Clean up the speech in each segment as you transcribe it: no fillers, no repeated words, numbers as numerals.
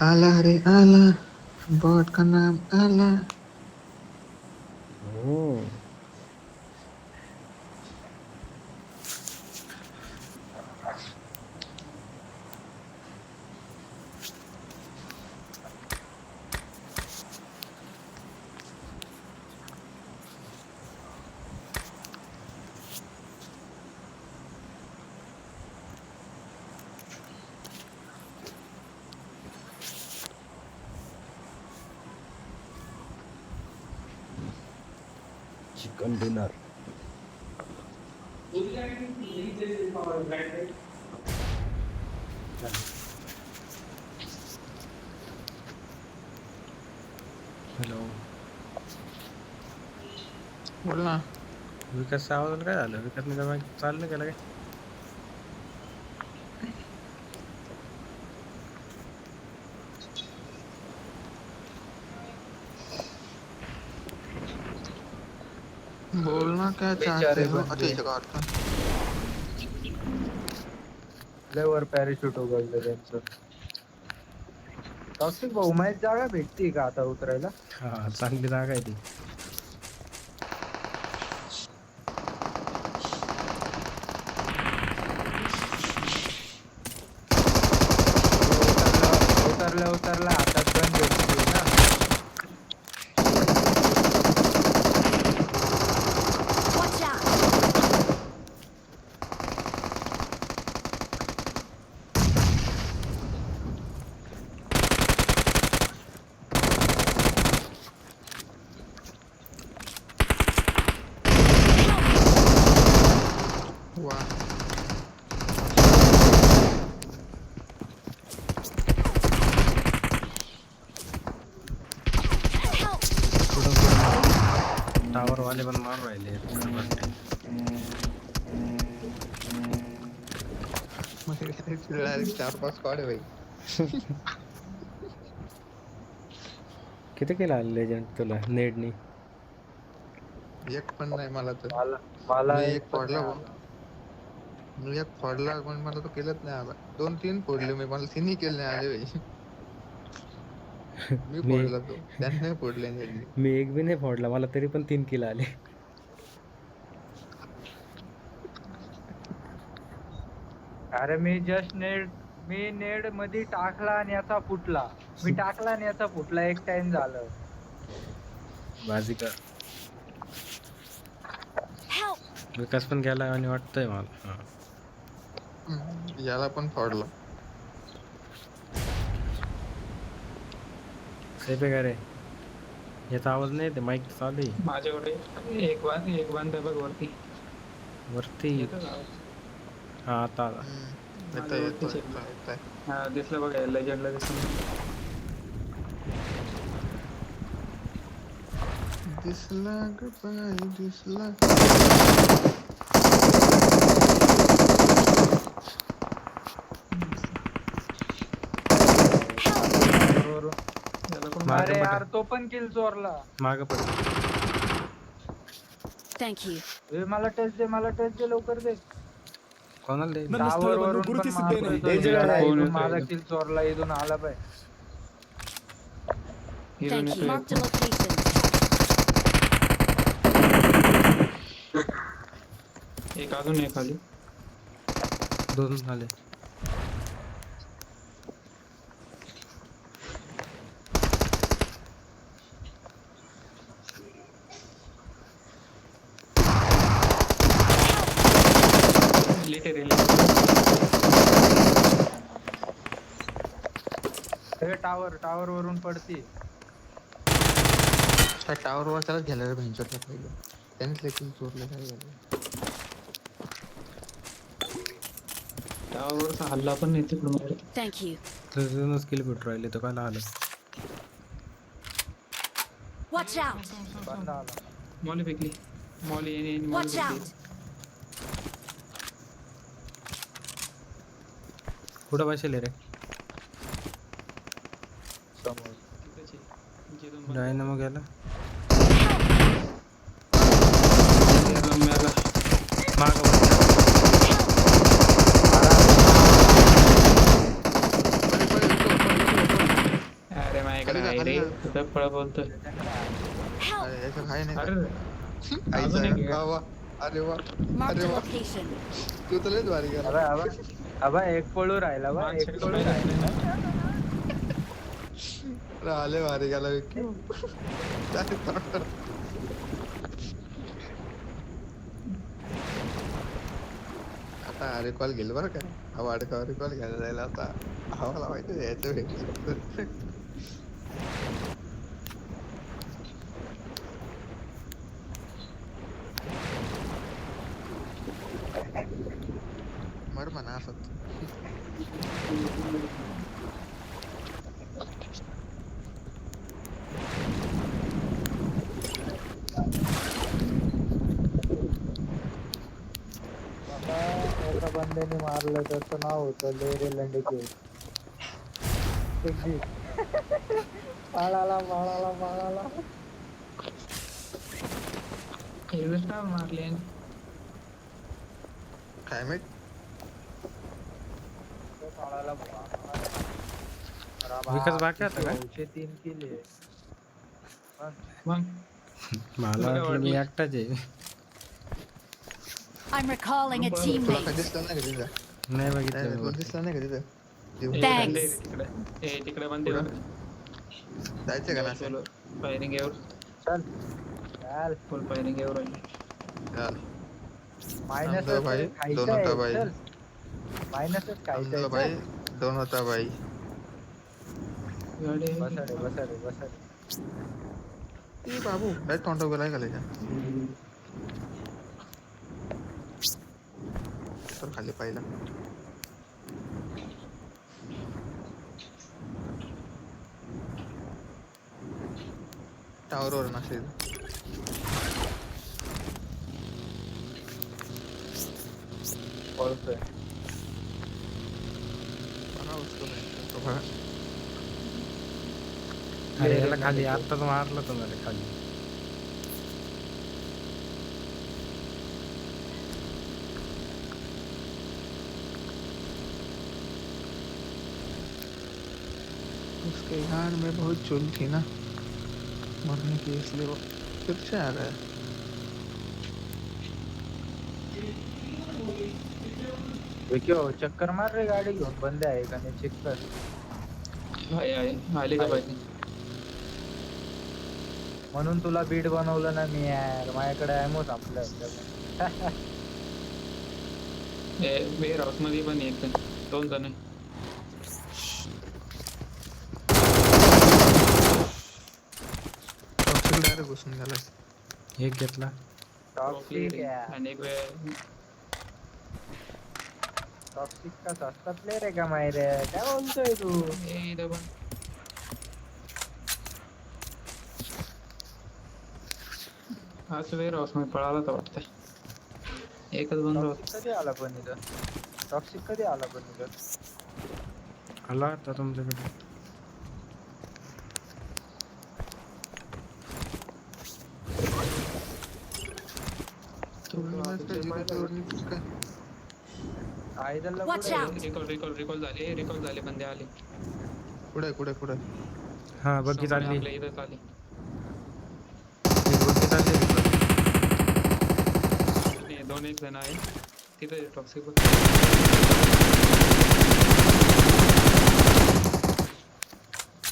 आला रे आला, बॉट का नाम आला. Chicken dinner. हॅलो. बोल ना. विकास आवाज काय झालं? विकासने काय चाललं गेलं काय? बोल ना क्या चाहते बेचारे हो. अच्छा बंदे इथे काढतो. वर पॅराशूट उघडलं त्यांचं. कौशिक भाऊ माझी जागा भेटती का आता उतरायला? हा चांगली जागा आहे ती. उतरल्या हातात गन भेटते ना. Watch out! वा. Help! पुढं पुढं मार. टावर वाले पण मार राहिले खरबट्टे. डायरेक्ट 4-5 स्क्वॉड आहे भाई. किती केला लेजंड तुला नेडनी? एक पण नाही मला तर. मला मी एक एक पण फोडला नाही भाऊ. आला. मी एक फोडला पण मला तो केलंच नाही आला. 2-3 फोडले मी, मला तिन्ही केले नाही आले भाई. मी मी फोडला तो, त्याने नाही फोडले नेडनी. मी एक बी नाही फोडला, मला तरी पण 3 किल आले. अरे मी नेड मध्ये टाकला आणि याचा फुटला. मी टाकला आणि याचा फुटला एक टाइम झालं. बाजीकर. Help! विकास पण गेला आणि वाटतंय मला. हा. याला पण फोडला. सेफ आहे का रे? याचा आवाज नाही येते, माईक चालू आहे. माझ्याकडे एक बांध आहे बघ वरती. वरती. येतो का आवाज? हा आता आला. येतोय माझ्या वरतीच येतोय आहे. येतोय. हा दिसलं बघा, लेजंडला दिसलं. दिसला ग बाई दिसला. टावरवरून. याला पण मागं अरे बघा. यार तो पण किल चोरला. मागं पड. Thank you. मला टच दे लवकर दे. कोणाला दे? ನನ್ನ टावर ಸ್ಥಳವನ್ನು वरून पण ಗುರುತಿಸಿದ್ದೇನೆ. मारतोय. इथून याला कोण इथून येतोय माझा इथं? किल चोरला, इथून आला पाय. इथून Thank you. येतोय Marked a location. एक अजून एक खाली. 2 झाले. टावर वरून पडती. त्या टावर वर त्याला घ्यायला रे भेंचोटला पहिलं. त्यानेच लेखील चोरलं काय झालं. टावरचा हल्ला पण नाही तिकडून. Thank you. तुझूनच किल भेटू राहिले तो काय आलं. Watch out! बंद आला. मॉली फेकली. मॉली येणे मॉली Watch फेकली. out! कुठं बसेल रे? समोर. तिथंच आहे. जिथून बंद डायनामो गेला. मेला. मागं पड. तिथं फळ बोलतोय. Help! अरे याच्यात आहे नाही अरे का? अजून एक आईचा वा वा. अरे वा. Marked अरे a वा. location. तू तर लयच भारी गेला. अबा एक पळू राहिला बा, एक मागच्याकडे पळू पाहिलं राहिला. अरे आले भारी गेला विक्की. आता रिकॉल घेईल बरं का. हा वाडका रिकॉल घ्यायला जायला आता. आम्हाला माहिती आहे याचं भेटलं. मर म्हणा असत. एका बंद्याने मारलं त्याचं नाव होतं लेरे लंडके. पाळाला पाळाला पाळाला. एवढं मारले. काय माहित. पाळाला विकास बाकी होता का? 3 किले. मग मला वाटलं मी एकटाच आहे. I'm recalling a तुला teammate. काय दिसलं नाही का तिथं? नाही नाही, बघितलं तुला मी. दिसलं नाही का तिथं? Thanks. तिकडे बंदे जायचं का ना? फायरिंग एवर चल चल फुल फायरिंग एवर चल. मायनस समजा भाई, दोन होता भाई. मायनसच खायचं समजा भाई, दोन होता भाई. गाडी बसा ए बाबू, काय तोंड गेलाय का त्याच्या? तर खाली पाहिला. टावर वर नसेल. पळतोय. बघा उसको नाही. तो बघा. अरे याला खाली आत्ताच मारलं तुम्हाला खाली. उसके यार में बहुत चुल थी ना मरने की, इसलिए वो फिर से आ रहा है. क्यों चक्कर मार रे गाडी घेऊन. बंदे आहे का नाही चेक कर. आहे आले का पाहिजे. म्हणून तुला बीट बनवलं ना मी यार. माझ्याकडे ॲमो संपलं. वेअर हाऊस मध्ये पण एक 2 जण आहे. डायरेक्ट घुसून गेला. एक घेतला. टॉक्सिक आणि एक टॉक्सिक का सस्ता प्लेयर आहे का माहिती? काय बोलतोय तू? इथं पण हाच वेअर हाऊस मध्ये पळाला तर वाटतंय. एकच बंद होत. टॉक्सिक कधी आला पण इथं? टॉक्सिक कधी आला पण इथं? आला आता तुमच्याकडे. आयदलला Watch कुठे? out. रिकॉल झाले बंदे आले. कुठे हा बघी चालली. आपल्या इथं चालली. एक बघी चालली. नाही, 2-1 जण आहे तिथे टॉक्सिक.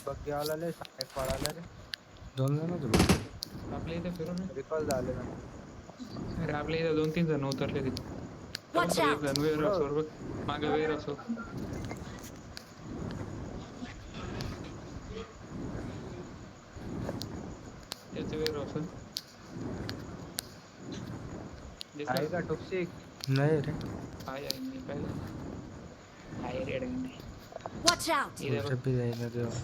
बघ आला रे. एक पळाला रे. 2 जण होते बघ. आपल्या इथे फिरून रिकॉल झाले ना. अरे आपल्या इथे 2-3 जण उतरले तिथे. Watch एक out. जण वेअर हाऊसवर बघ. मागे वेअर हाऊस. त्याचं वेअर हाऊस आहे का टॉक्सिक? नाही रे. आहे मी पाहिलं. आहे रेड गंडे. Watch out. इथे बघ. टप्पी जाईना तेव्हा.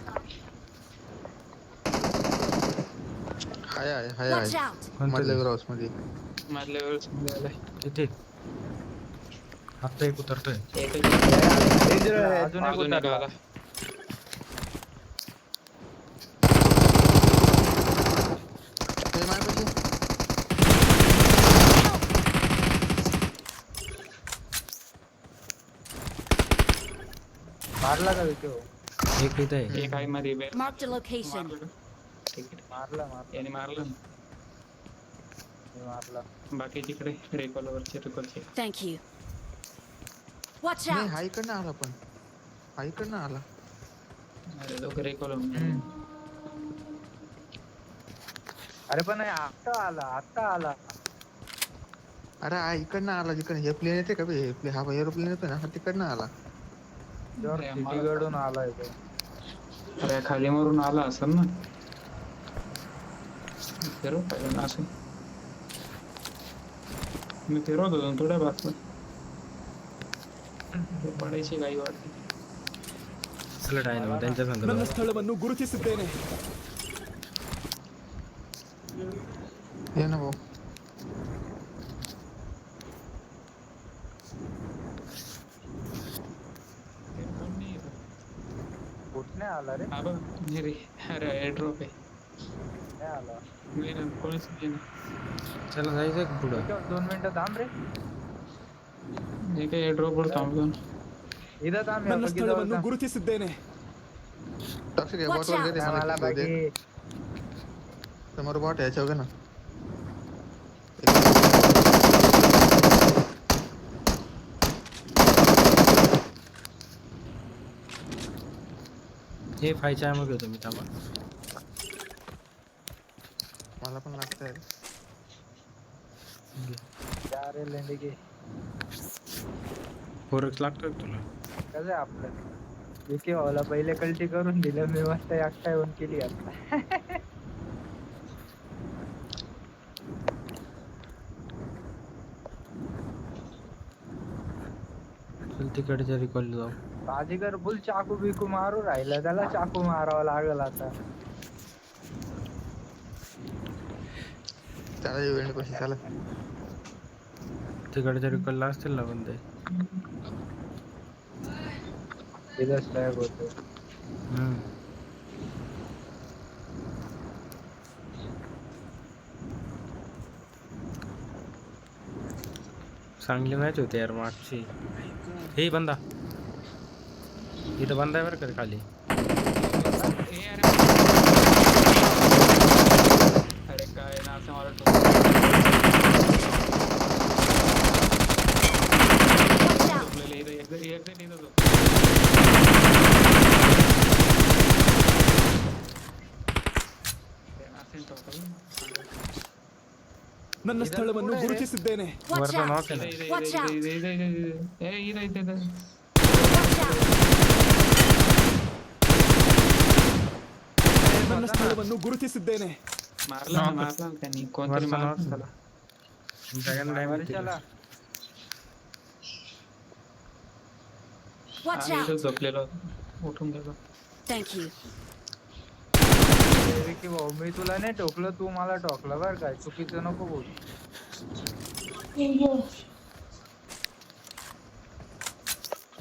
हाय Watch out. मधल्या कोणतं हाऊस मध्ये. मधल्या वेळेस आलाय. तिथे आता एक उतरतोय. अजून एक अजून एक उतरला. आला. ते माझ्यापाशी. मारला का विक्यो? एक इथे आहे. एक आहे मध्ये Marked a location. मारलं. तिकीट मारला याने मारलं ना. मी मारला. बाकी तिकडे रेकॉलवरचे रेकॉलचे. Thank you. Watch नाही out! हा इकडनं आला पण हा इकडनं आला. अरे दोघं रेकॉल अरे पण आता आला. अरे हा इकडनं आला जिकडनं हे प्लेन येते का बे हे प्लेन हा एरोप्लेन येतो ना हा तिकडनं आला. सिटी कडून आलाय तो. अरे खाली मारून आला असेल ना. फिरव पाहिजे ना असं. मी फिरवत होतो थोड्या बाजूला पडायची गाई वाटते. सलट आहे ना मग त्यांच्या ನನ್ನ संदर्भात ಸ್ಥಳವನ್ನು ಗುರುತಿಸಿದ್ದೇನೆ. ये ना भाऊ. कोण नाही येत. कुठने आला रे? हा बघ नाही रे. अरे एअरड्रॉप आहे. नाही आला. नाही ना कोणीच नाही ना. चला जायचं का पुढं? 2 मिनिटं थांब रे. हे काय एअरड्रॉप वर थांबलो ना. इथं थांब ನನ್ನ या ಸ್ಥಳವನ್ನು बघितलं. ಗುರುತಿಸಿದ್ದೇನೆ. टॉक्सिक आहे Watch बॉट वर out. दे मला मला दे. बाकी समोर बॉट आहे याच्यावर घे ना. हे फायच्या मग घेतो मी थांबा. मला पण लागतंय. जा रे लेंडी की. फोरक्स लागतो का तुला? कसं आहे आपलं विकी भाऊला पहिले कल्टी करून दिलं मी मस्त एकटा येऊन केली आता. चल तिकडच्या रिकॉल जाऊ. बाजीगर फुल चाकू बिकू मारू राहिला त्याला चाकू मारावा लागल आता. त्याला इव्हेंट कशी चालत. तिकडच्या रिकॉलला असतील ना बंदे. तिथं स्लॅग होतो. चांगली मॅच होती यार मागची. हे बंदा इथं बंदा आहे बरं का खाली. अरे काय ना असं मला Watch out! टोकलेलं इथं एकदा इथं तो. असेल टोकलं. ನನ್ನ ಸ್ಥಳವನ್ನು ಗುರುತಿಸಿದ್ದೇನೆ. Watch वरचा out! नॉक आहे ना. Watch out! इथं Watch out! ನನ್ನ ಸ್ಥಳವನ್ನು ಗುರುತಿಸಿದ್ದೇನೆ. मारला त्यांनी कोणतरी वरचा मारला नॉक त्याला. सगळ्यांना डॅमेज वर्षाला Watch आणि out! इथं झोपलेला होता. उठून गेलो. Thank you. विकी भाऊ मी तुला नाही टोकलं तू मला टोकलं बरं काय चुकीचं नको बोल.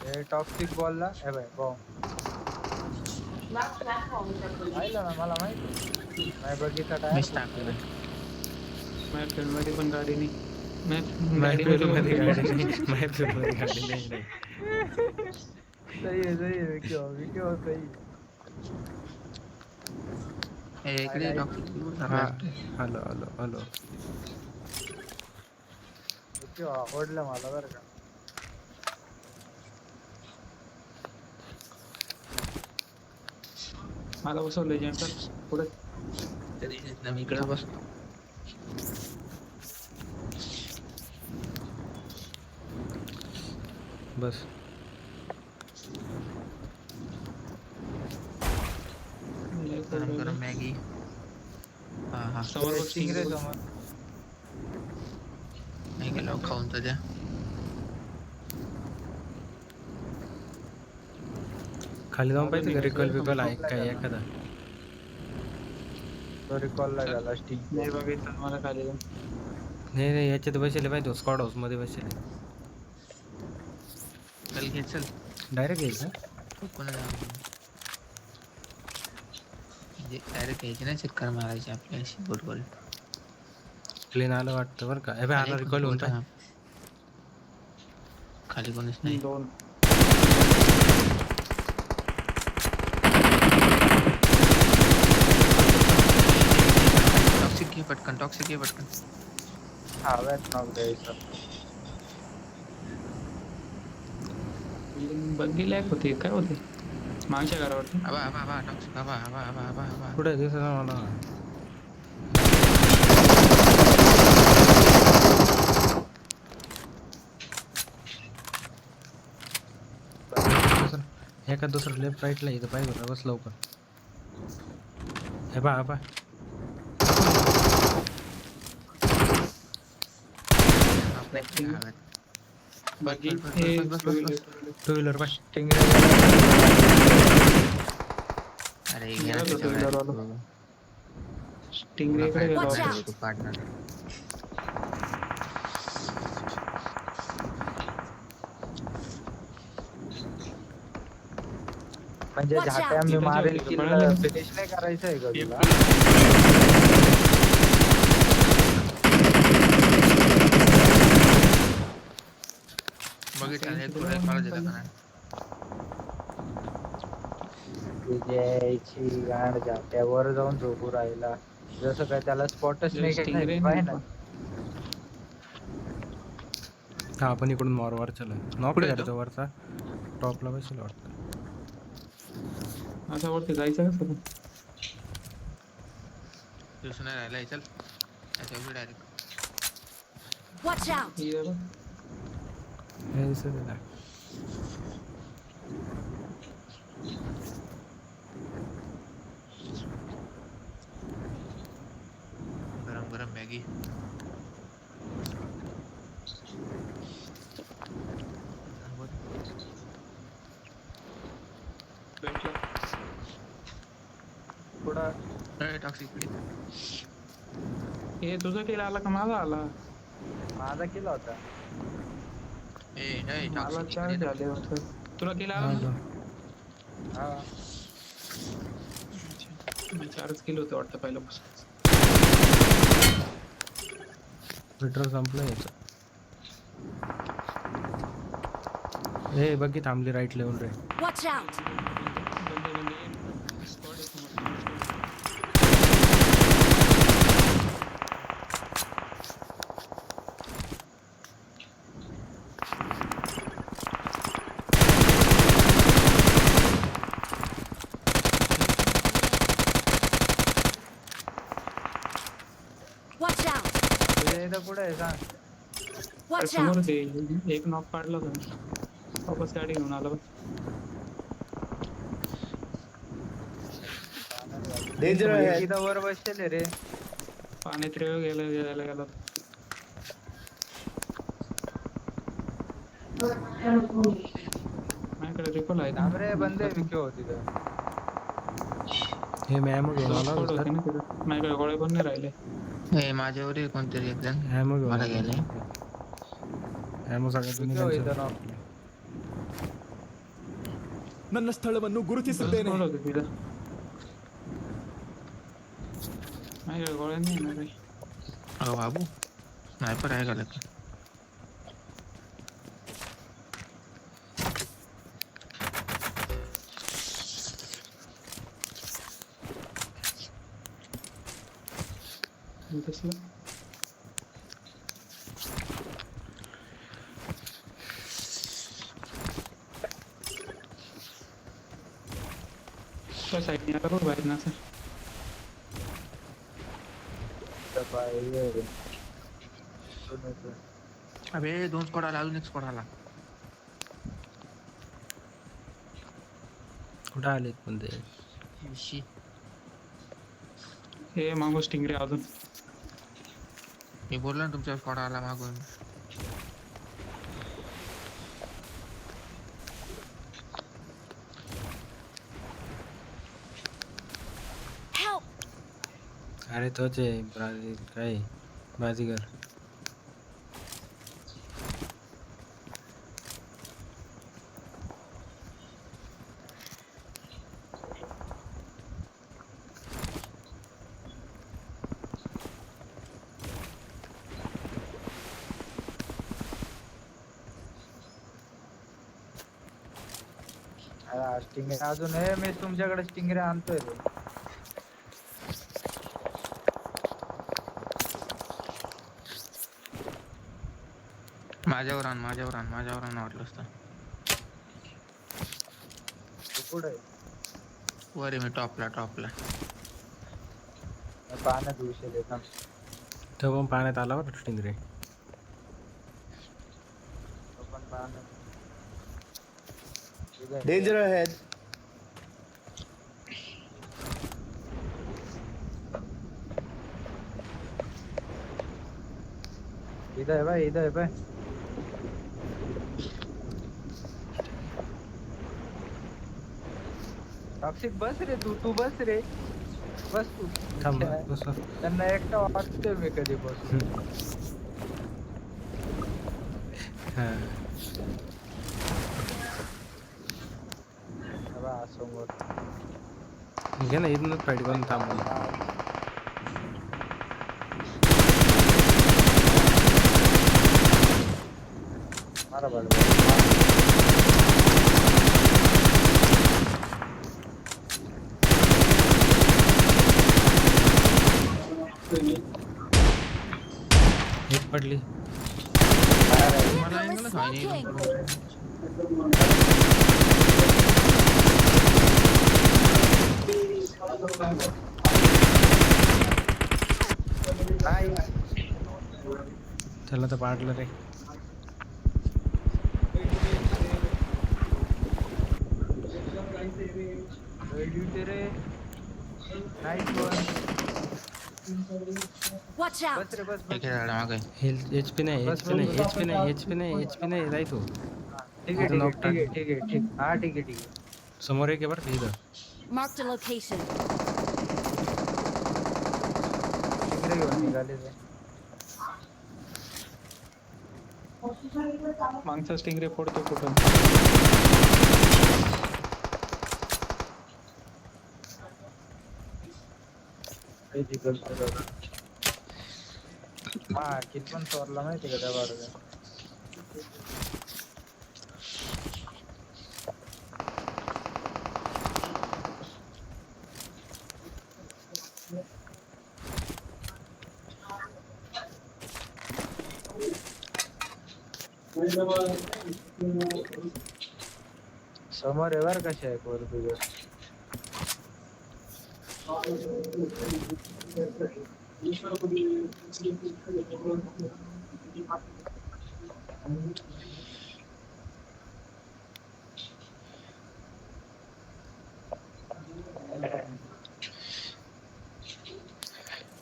हे टॉक्सिक बॉलला हे बाय बॉम्ब पाहिलं ना मला माहिती नाही बघितलं काय. माझ्या मध्ये पण गाडी नाही. महफिल मध्ये गाडी नाही. महफिल मध्ये गाडी नाही. सही आहे विकी भाऊ सही. इकडे हा हॅलो विकी भाऊ आवडलं मला बरं का. मला बसवलं जेंटर पुढे. इकडे बस. बस गरम मॅगी. हा समोर बघ चिंगरे समोर. नाही गेलो खाऊन तर द्या. खाली जाऊन पाहिजे का रिकॉल बिकॉल आहे काय एखादा. तो रिकॉलला झाला स्टिंग. नाही बघितलं मला खाली जाऊन. नाही याच्यात बसले पाहिजे स्क्वॉड हाऊस मध्ये बसले. चल घे चल. डायरेक्ट यायचं कोणाला म्हणजे डायरेक्ट यायचे ना चक्कर मारायची आपल्याशी बरोबर. प्लेन आलं वाटतं बरं का. अबे आला रिकॉल होऊन टाक. खाली कोणीच नाही. 2 1 पटकन टॉक्सिक ये पटकन. हव्यात नॉक द्यायचं. बग्गी लॅक होती काय होते मागच्या घरावरती. हवा टॉक्सिक हवा. कुठे दिसत मला. एका दुसरं लेफ्ट राईटला इथं पाहिजे होता बस लवकर. हे पहा बग्गी बस. टू व्हीलर पाय. स्टिंगरे अरे स्टिंगरे इकडे गेला Watch होता. out. तू पार्टनर. म्हणजे Watch out. झाट्या मी इथं मारेल जेवली किल का? पळायला. फिनिश नाही करायचं आहे का तुला? बघितलं एक पुढे कॉलेज येतं का नाही. तुझ्याची गांड झाट्यावर जाऊन झोपू राहिला जसं काय त्याला स्पॉटच नाही स्टिंगरे केलं नाही ना. हा आपण इकडून वर चला. नॉक पुढे झाला येतो. तो वरचा टॉपला बसेल वाटतं. असं वरती जायचं कसं. दिवसून नाही राहिला चल. याच्या डायरेक्ट. Watch out. हे बघ. हे दिसत आहे. गरम मॅगी. भेटलं. पुढं टॉक्सिक. हे तुझा केला आला का माझा आला. माझा केला होता. मला चार झाले होते. तुला केला आला ना? हा मी 4च किलो होते वाटतं पहिल्यापासून. पेट्रोल संपलं याचं. हे बघी थांबली राईट लेवल रे. Watch out. स्क्वॉड आहे समोर. Watch out. तुझ्या इथं पुढे आहे सांग. Watch समोर out. ते एक नॉक काढला होता. वापस गाडी घेऊन आला बघ. इथं वर बसले रे. पाण्यात रेव गेला गेला. माझ्याकडे रिकॉल आहे. थांबरे बंदे विके होती तर. हे मॅम घेऊन आला स्क्वॉड होते ना तिथं. माझ्याकडे गोळे पण नाही राहिले. हे माझ्यावर आहे कोणतरी एक जण. हॅमो घेऊन मला आला. गेले. ಹ್ಯಾಮೋ ಸಾಕಿದ್ದೀನಿ ವಿಕೆ ಹೋಯ್ತು ನಾವು. ನನ್ನ ಸ್ಥಳವನ್ನು ಗುರುತಿಸಿದ್ದೇನೆ. स्क्वॉड होते तिथं. माझ्याकडे गोळे नाही ना रे. अहो बाबू स्नायपर आहे का लग. तसलं त्या साईडने आला बघ बाहेर ना असं. तर पाहिजे. अबे 2 स्क्वॉड आला अजून एक स्क्वॉड आला. कुठं आलेत पण ते. शी. हे मागो स्टिंगरे अजून. मी बोललो ना तुमच्या स्क्वॉड आला मागून. Help. अरे तोच आहे काय बाजीगर. स्टिंगरे अजून आहे. मी तुमच्याकडे स्टिंगरे आणतोय रे. माझ्यावर आण वाटलंच तर. तू कुठे वर आहे मी टॉपला. पाण्यात उशीर येत तो पण पाण्यात आला बरं स्टिंगरे. पण पाण्यात Danger ahead. इथं आहे बाय टॉक्सिक बस रे तू बस रे बस तू. थांब बस. त्यांना एकटा वाटतोय मी कधी बसून. हा समोर घे ना इथूनच फाईट करून थांबून. मारा बरं एक पडली. Vehicle is smoking. त्याला तर पाडलं रे. रे नाईस वन. Watch out. बस रे बस एक झाडा मागे. हेल्थ एचपी नाही जाय तू. ठीक आहे हा ठीक आहे समोर एक आहे बरं का इथं. Marked a location. तिकडे घेऊन निघाले ते. मागचा स्टिंगरे फोडतो कुठं. हा किती पण चोरला माहिती का त्या बाजूला. समोर आहे बरं कशा आहे वर तुझं.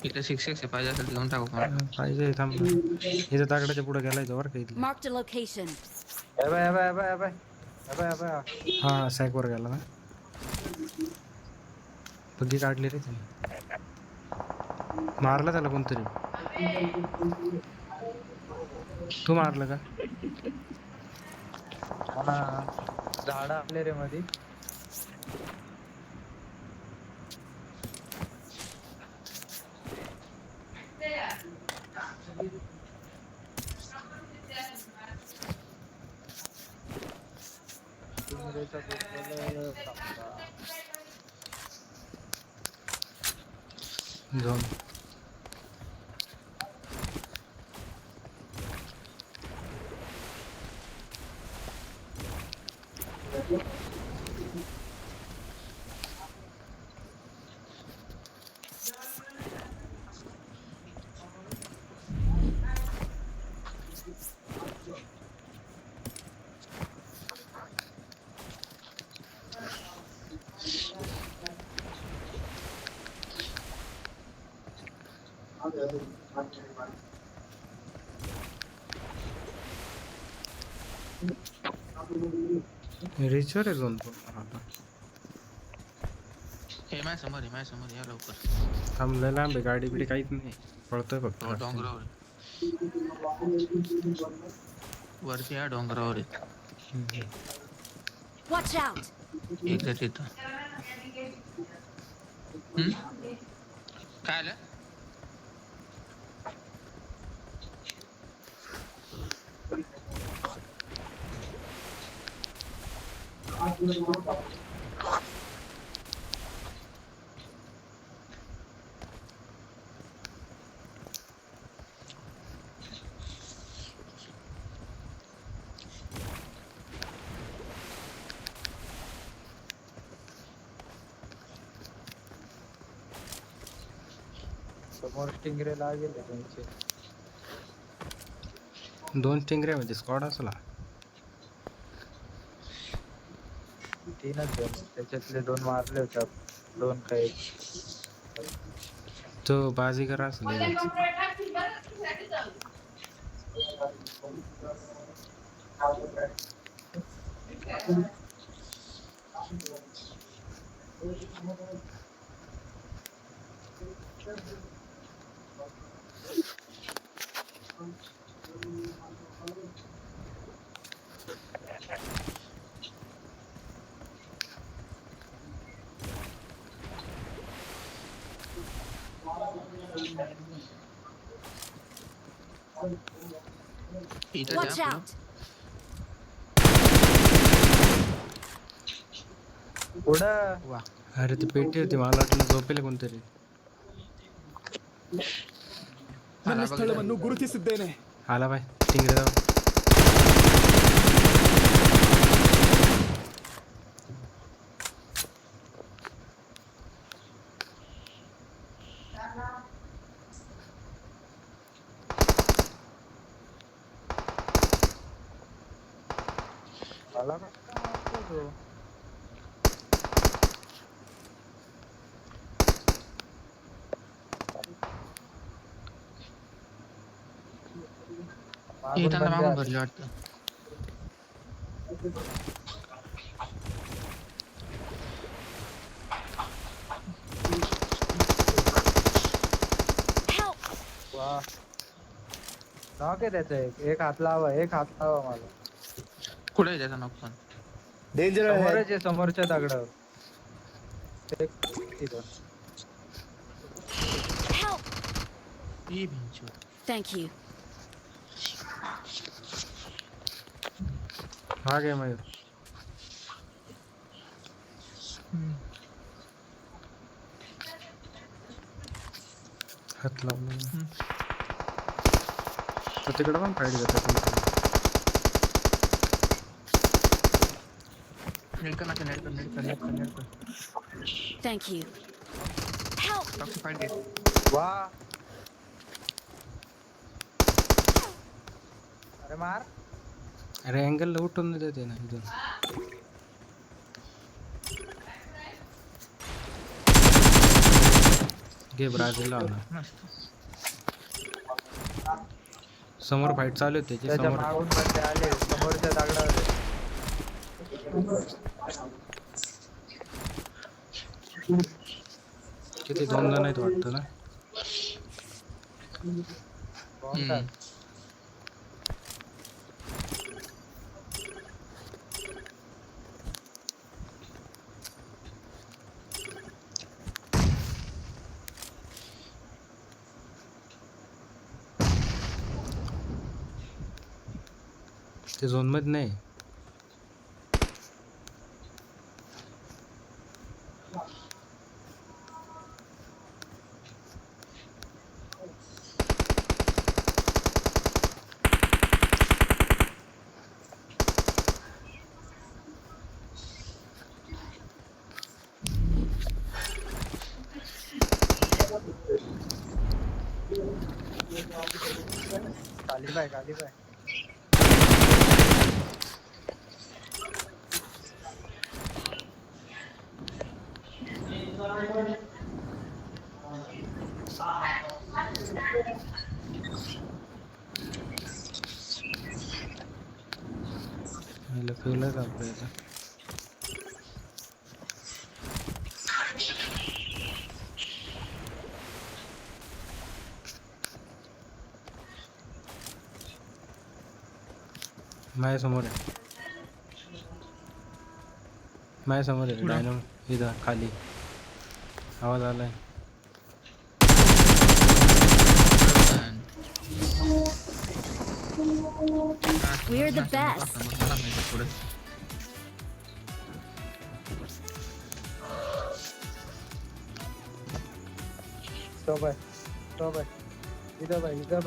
इकडे 6x पाहिजे असेल घेऊन टाकू का. पाहिजे थांब. इथं दगडाच्या पुढे गेलाय बरं का इथलं. Marked a location. हा सॅकवर गेला ना. बग्गी काढली रे त्याने. मारला त्याला कोणतरी. तू मारलं का. झाड आपले रे मध्ये. झोन रिचर आहे झोन तो आता. हे माझ्यासमोर या लवकर. थांबलेला लांब आहे. गाडी बिडी काहीच नाही. पळतोय फक्त. डोंगरावर वरती या डोंगरावर आहे. Watch out. एकदा तिथं. काय आलं. समोर स्टिंगरे लागेल त्यांचे. 2 स्टिंगरे म्हणजे स्क्वॉड असला. 3च जण त्याच्यातले 2 मारले होते. 2 काही तो बाजीगर असेल एकच. इथं Watch द्या out! पुढं वा अरे ती पेटी होती, मला वाटलं झोपेल कोणतरी. ನನ್ನ ಸ್ಥಳವನ್ನು ಗುರುತಿಸಿದ್ದೇನೆ. आला बाय स्टिंगरे जाऊ. आला का तो? मागून त्यांना बंदी मागून आली. भरले वाटतं. Help! वा नाव काय त्याचं? एक हात लावा, एक हात लावा मला. कुठे आहे त्याचा नॉक पण? समोरच आहे, समोरच्या दगडावर. एक तिथं. Help! ई भिंचू. Thank you. हा गे मयूर. हात लावला. तर तिकडं पण फाईट घेतात. Net Thank you. Help! Doctor fight घे. वा अरे मार. अरे अँगल उठून नाही देते ना इथून. घे ब्राझील लावला. समोर फाईट चालू होती त्याची. त्याच्या समोर मागून बंदे आले समोरच्या दगडावर. किती 2 जण आहेत वाटतं ना. कोणता? ते झोन मध्ये नाही. खाली पाय खाली पाय. मला फेलच आपल्याला. माझ्या समोर आहे. माझ्या समोर आहे डायनम. इथं खाली आवाज आलाय. We're the best. Stop आहे. इथं बाय इथं बाय.